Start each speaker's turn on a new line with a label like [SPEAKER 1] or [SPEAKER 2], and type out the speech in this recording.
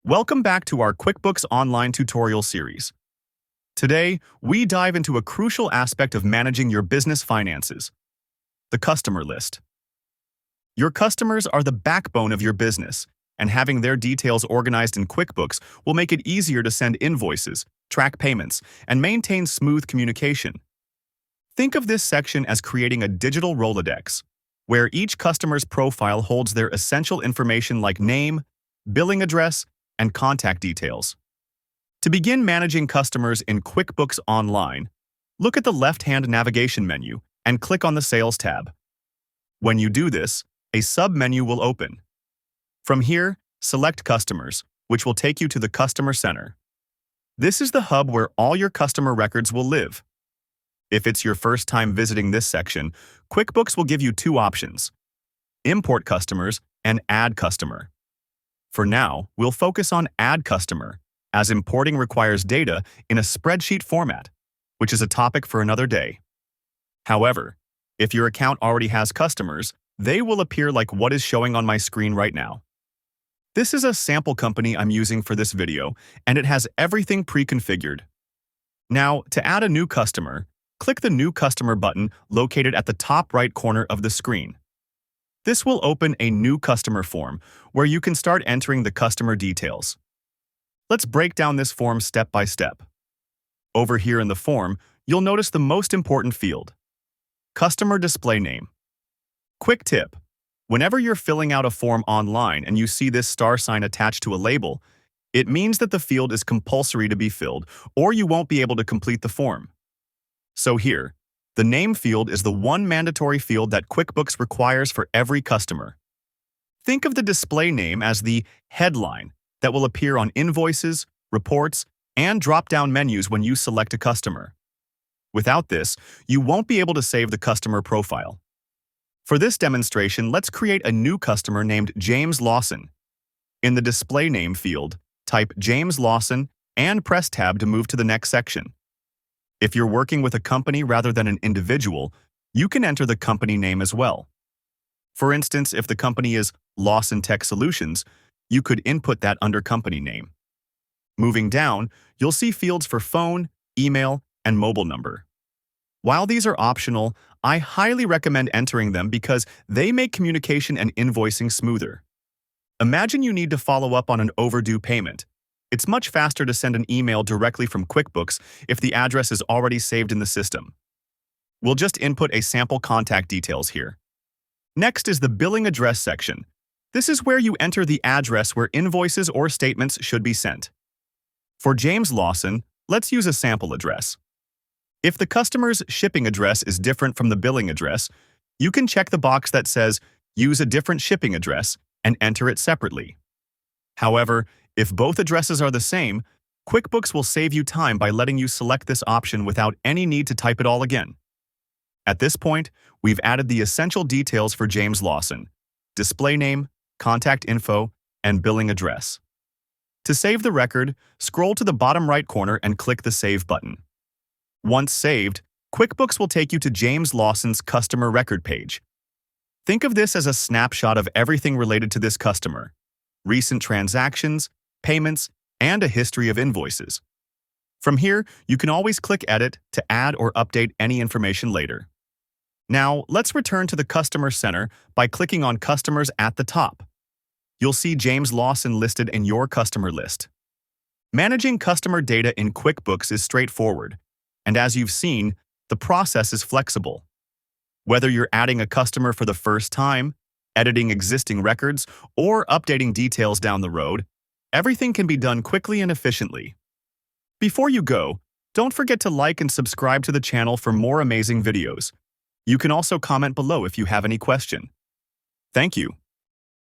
[SPEAKER 1] Welcome back to our QuickBooks online tutorial series. Today, we dive into a crucial aspect of managing your business finances, the customer list. Your customers are the backbone of your business, and having their details organized in QuickBooks will make it easier to send invoices, track payments, and maintain smooth communication. Think of this section as creating a digital Rolodex, where each customer's profile holds their essential information like name, billing address, and contact details. To begin managing customers in QuickBooks Online, look at the left-hand navigation menu and click on the Sales tab. When you do this, a sub-menu will open. From here, select Customers, which will take you to the Customer Center. This is the hub where all your customer records will live. If it's your first time visiting this section, QuickBooks will give you two options: Import Customers and Add Customer. For now, we'll focus on Add Customer, as importing requires data in a spreadsheet format, which is a topic for another day. However, if your account already has customers, they will appear like what is showing on my screen right now. This is a sample company I'm using for this video, and it has everything pre-configured. Now, to add a new customer, click the New Customer button located at the top right corner of the screen. This will open a new customer form where you can start entering the customer details. Let's break down this form step by step. Over here in the form, you'll notice the most important field: Customer Display Name. Quick tip: whenever you're filling out a form online and you see this star sign attached to a label, it means that the field is compulsory to be filled, or you won't be able to complete the form. So here, the name field is the one mandatory field that QuickBooks requires for every customer. Think of the display name as the headline that will appear on invoices, reports, and drop-down menus when you select a customer. Without this, you won't be able to save the customer profile. For this demonstration, let's create a new customer named James Lawson. In the display name field, type James Lawson and press Tab to move to the next section. If you're working with a company rather than an individual, you can enter the company name as well. For instance, if the company is Lawson Tech Solutions, you could input that under company name. Moving down, you'll see fields for phone, email, and mobile number. While these are optional, I highly recommend entering them because they make communication and invoicing smoother. Imagine you need to follow up on an overdue payment. It's much faster to send an email directly from QuickBooks if the address is already saved in the system. We'll just input a sample contact details here. Next is the billing address section. This is where you enter the address where invoices or statements should be sent. For James Lawson, let's use a sample address. If the customer's shipping address is different from the billing address, you can check the box that says "Use a different shipping address" and enter it separately. However, if both addresses are the same, QuickBooks will save you time by letting you select this option without any need to type it all again. At this point, we've added the essential details for James Lawson: display name, contact info, and billing address. To save the record, scroll to the bottom right corner and click the Save button. Once saved, QuickBooks will take you to James Lawson's customer record page. Think of this as a snapshot of everything related to this customer: recent transactions, payments, and a history of invoices. From here, you can always click Edit to add or update any information later. Now, let's return to the Customer Center by clicking on Customers at the top. You'll see James Lawson listed in your customer list. Managing customer data in QuickBooks is straightforward, and as you've seen, the process is flexible. Whether you're adding a customer for the first time, editing existing records, or updating details down the road, everything can be done quickly and efficiently. Before you go, don't forget to like and subscribe to the channel for more amazing videos. You can also comment below if you have any question. Thank you.